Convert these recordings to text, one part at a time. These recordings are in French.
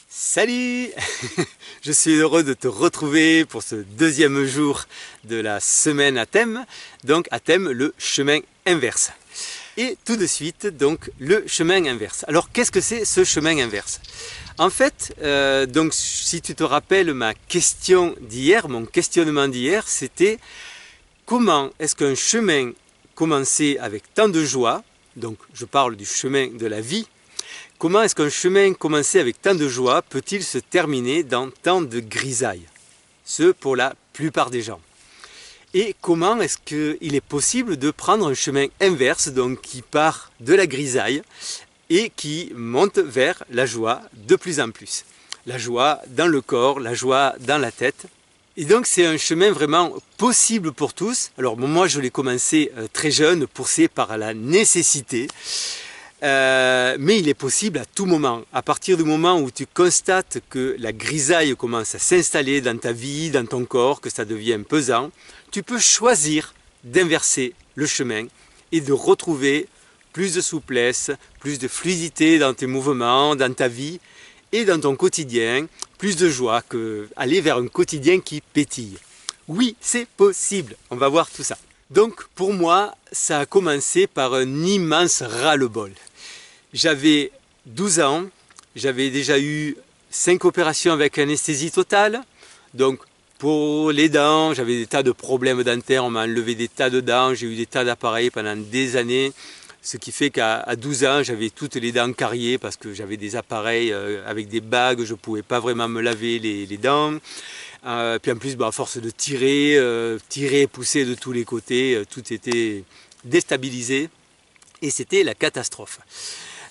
Salut! Je suis heureux de te retrouver pour ce deuxième jour de la semaine à thème, donc à thème le chemin inverse. Et tout de suite, donc le chemin inverse. Alors qu'est-ce que c'est ce chemin inverse? En fait, donc si tu te rappelles ma question d'hier, mon questionnement d'hier, c'était comment est-ce qu'un chemin commençait avec tant de joie, donc je parle du chemin de la vie. Comment est-ce qu'un chemin commencé avec tant de joie peut-il se terminer dans tant de grisailles? Ce pour la plupart des gens. Et comment est-ce qu'il est possible de prendre un chemin inverse, donc qui part de la grisaille et qui monte vers la joie de plus en plus? La joie dans le corps, la joie dans la tête. Et donc c'est un chemin vraiment possible pour tous. Alors moi je l'ai commencé très jeune, poussé par la nécessité. Mais il est possible à tout moment. À partir du moment où tu constates que la grisaille commence à s'installer dans ta vie, dans ton corps, que ça devient pesant, tu peux choisir d'inverser le chemin et de retrouver plus de souplesse, plus de fluidité dans tes mouvements, dans ta vie et dans ton quotidien, plus de joie, que aller vers un quotidien qui pétille. Oui, c'est possible. On va voir tout ça. Donc pour moi, ça a commencé par un immense ras-le-bol. J'avais 12 ans, j'avais déjà eu 5 opérations avec anesthésie totale. Donc pour les dents, j'avais des tas de problèmes dentaires, on m'a enlevé des tas de dents, j'ai eu des tas d'appareils pendant des années. Ce qui fait qu'à 12 ans, j'avais toutes les dents cariées parce que j'avais des appareils avec des bagues, je ne pouvais pas vraiment me laver les dents. Puis en plus, à force de tirer, pousser de tous les côtés, tout était déstabilisé et c'était la catastrophe.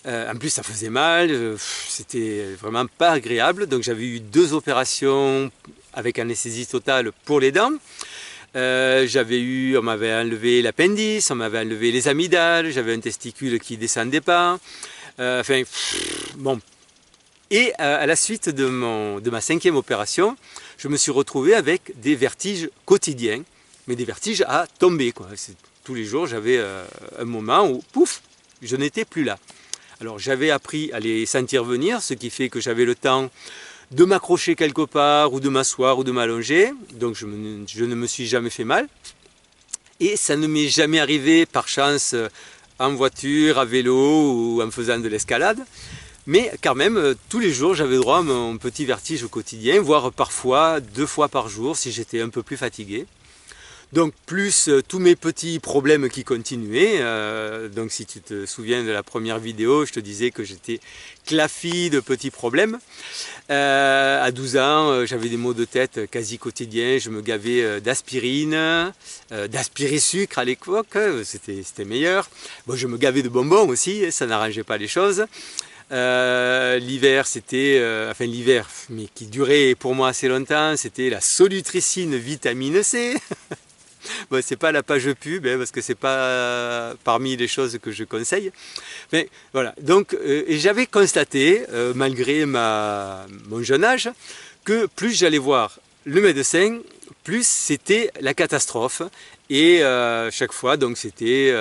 En plus, ça faisait mal, c'était vraiment pas agréable. Donc j'avais eu 2 opérations avec anesthésie totale pour les dents. On m'avait enlevé l'appendice, on m'avait enlevé les amygdales, j'avais un testicule qui descendait pas. Bon. Et à la suite de ma 5e opération, je me suis retrouvé avec des vertiges quotidiens, mais des vertiges à tomber, quoi. Tous les jours, j'avais un moment où, pouf, je n'étais plus là. Alors j'avais appris à les sentir venir, ce qui fait que j'avais le temps de m'accrocher quelque part, ou de m'asseoir, ou de m'allonger. Donc je ne me suis jamais fait mal. Et ça ne m'est jamais arrivé par chance en voiture, à vélo, ou en faisant de l'escalade. Mais quand même, tous les jours, j'avais droit à mon petit vertige au quotidien, voire parfois 2 fois par jour si j'étais un peu plus fatigué. Donc plus tous mes petits problèmes qui continuaient. Donc si tu te souviens de la première vidéo, je te disais que j'étais clafoutis de petits problèmes. À 12 ans, j'avais des maux de tête quasi quotidiens. Je me gavais d'aspirine, d'aspirisucre à l'époque, c'était meilleur. Bon, je me gavais de bonbons aussi, ça n'arrangeait pas les choses. L'hiver, l'hiver, mais qui durait pour moi assez longtemps, c'était la solutricine vitamine C. Bon, c'est pas la page pub, parce que c'est pas parmi les choses que je conseille. Mais voilà. Donc, et j'avais constaté, malgré mon jeune âge, que plus j'allais voir le médecin, plus c'était la catastrophe. Et chaque fois, donc, c'était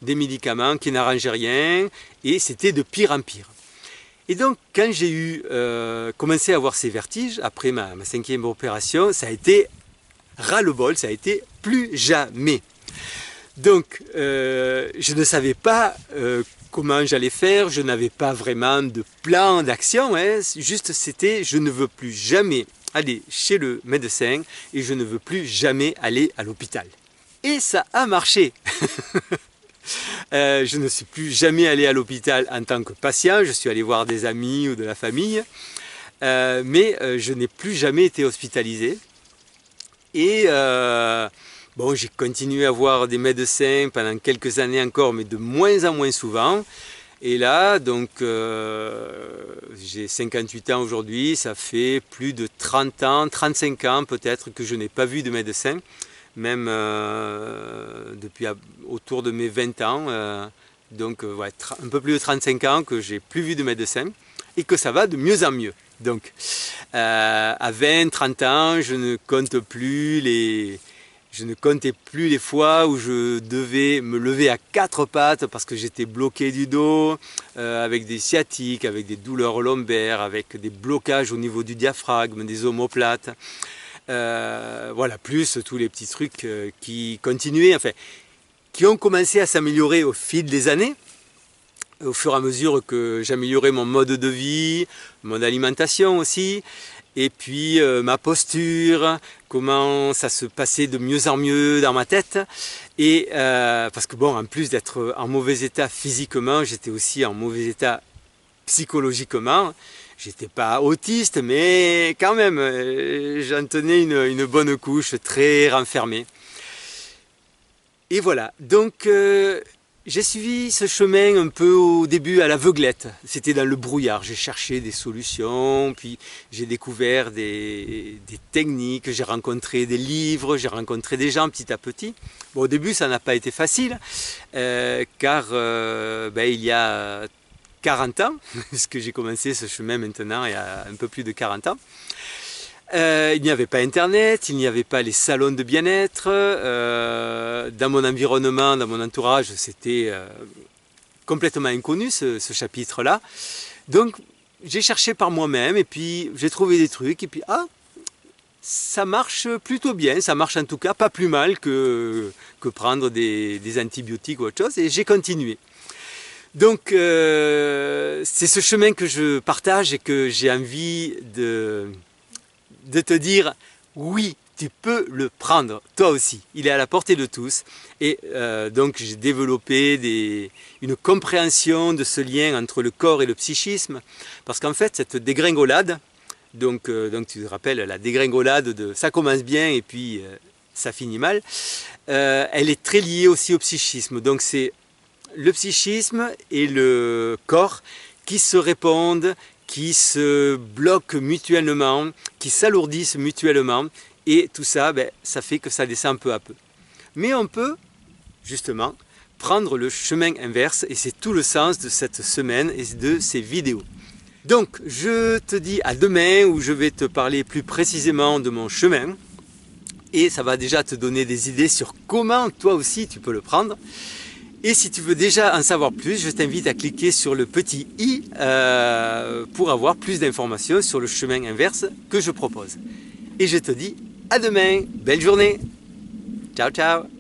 des médicaments qui n'arrangeaient rien, et c'était de pire en pire. Et donc, quand j'ai commencé à avoir ces vertiges, après ma 5e opération, ça a été ras-le-bol, ça a été plus jamais. Donc, je ne savais pas comment j'allais faire, je n'avais pas vraiment de plan d'action, juste c'était je ne veux plus jamais aller chez le médecin et je ne veux plus jamais aller à l'hôpital. Et ça a marché. Je ne suis plus jamais allé à l'hôpital en tant que patient, je suis allé voir des amis ou de la famille, mais je n'ai plus jamais été hospitalisé. Et bon, j'ai continué à voir des médecins pendant quelques années encore, mais de moins en moins souvent. Et là, donc, j'ai 58 ans aujourd'hui, ça fait plus de 30 ans, 35 ans peut-être que je n'ai pas vu de médecin, même depuis autour de mes 20 ans, donc ouais, un peu plus de 35 ans que j'ai plus vu de médecin et que ça va de mieux en mieux. Donc, à 20, 30 ans, je ne compte plus Je ne comptais plus les fois où je devais me lever à 4 pattes parce que j'étais bloqué du dos, avec des sciatiques, avec des douleurs lombaires, avec des blocages au niveau du diaphragme, des omoplates. Voilà, plus tous les petits trucs qui continuaient, enfin, qui ont commencé à s'améliorer au fil des années, au fur et à mesure que j'améliorais mon mode de vie, mon alimentation aussi, et puis ma posture, comment ça se passait de mieux en mieux dans ma tête. Et parce que bon, en plus d'être en mauvais état physiquement, j'étais aussi en mauvais état psychologiquement. J'étais pas autiste, mais quand même, j'en tenais une bonne couche très renfermée. Et voilà, donc j'ai suivi ce chemin un peu au début à l'aveuglette. C'était dans le brouillard, j'ai cherché des solutions, puis j'ai découvert des techniques, j'ai rencontré des livres, j'ai rencontré des gens petit à petit. Bon, au début, ça n'a pas été facile, car il y a 40 ans, puisque j'ai commencé ce chemin maintenant il y a un peu plus de 40 ans. Il n'y avait pas internet, il n'y avait pas les salons de bien-être, dans mon environnement, dans mon entourage, c'était complètement inconnu ce chapitre-là. Donc j'ai cherché par moi-même et puis j'ai trouvé des trucs et puis ça marche plutôt bien, ça marche en tout cas pas plus mal que prendre des antibiotiques ou autre chose, et j'ai continué. Donc c'est ce chemin que je partage et que j'ai envie de te dire oui, tu peux le prendre toi aussi, il est à la portée de tous. Et donc j'ai développé une compréhension de ce lien entre le corps et le psychisme, parce qu'en fait cette dégringolade, donc tu te rappelles la dégringolade de ça commence bien et puis ça finit mal, elle est très liée aussi au psychisme. Donc c'est le psychisme et le corps qui se répondent, qui se bloquent mutuellement, qui s'alourdissent mutuellement, et tout ça, ça fait que ça descend peu à peu. Mais on peut, justement, prendre le chemin inverse, et c'est tout le sens de cette semaine et de ces vidéos. Donc, je te dis à demain, où je vais te parler plus précisément de mon chemin, et ça va déjà te donner des idées sur comment toi aussi tu peux le prendre. Et si tu veux déjà en savoir plus, je t'invite à cliquer sur le petit i pour avoir plus d'informations sur le chemin inverse que je propose. Et je te dis à demain, belle journée, ciao ciao.